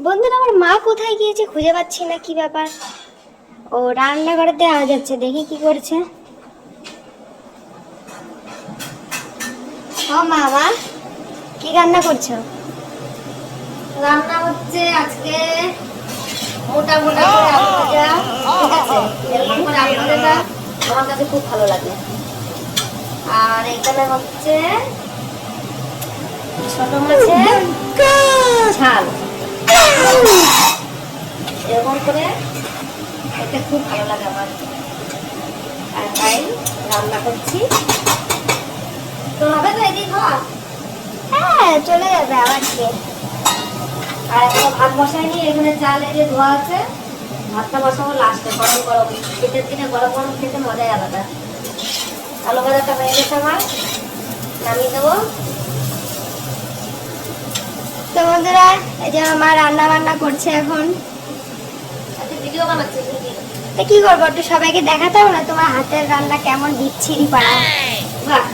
বন্ধুরা, আমার মা কোথায় গিয়েছে খুঁজে পাচ্ছি না, কি ব্যাপার। ও রান্নাঘরেতে আওয়াজ যাচ্ছে, দেখি কি করছে। ও মামা, কি রান্না করছো? রান্না হচ্ছে আজকে মোটা মোটা করে আলু ভাজা। ঠিক আছে, এরকম করে আলু ভাজাটা আমার কাছে খুব ভালো লাগে। আর এখানে হচ্ছে ছোট মাছের ঝাল, এরকম করে খেতে খুব ভালো লাগে আমার। আর তাই রান্না করছি। তো হবে তো এদিক খাওয়া? হ্যাঁ, চলে যাবে আবার কে। আর এখনো ভাত বসাইনি, এখানে চাল এই যে ধোয়া আছে। ভাতটা বসাবো লাস্টে, গরম গরম। শীতের দিনে গরম গরম খেতে মজাই আলাদা। আলু ভাজাটা হয়ে গেছে আমার, নামিয়ে দেবো। তো বন্ধুরা, এই যে আমার মা রান্না বান্না করছে এখন। আজকে ভিডিও বানাচ্ছি নাকি? তো কি করবো, একটু সবাইকে দেখাতে হবে না তোমার হাতের রান্না কেমন বিচ্ছিরি পারা। বাহ,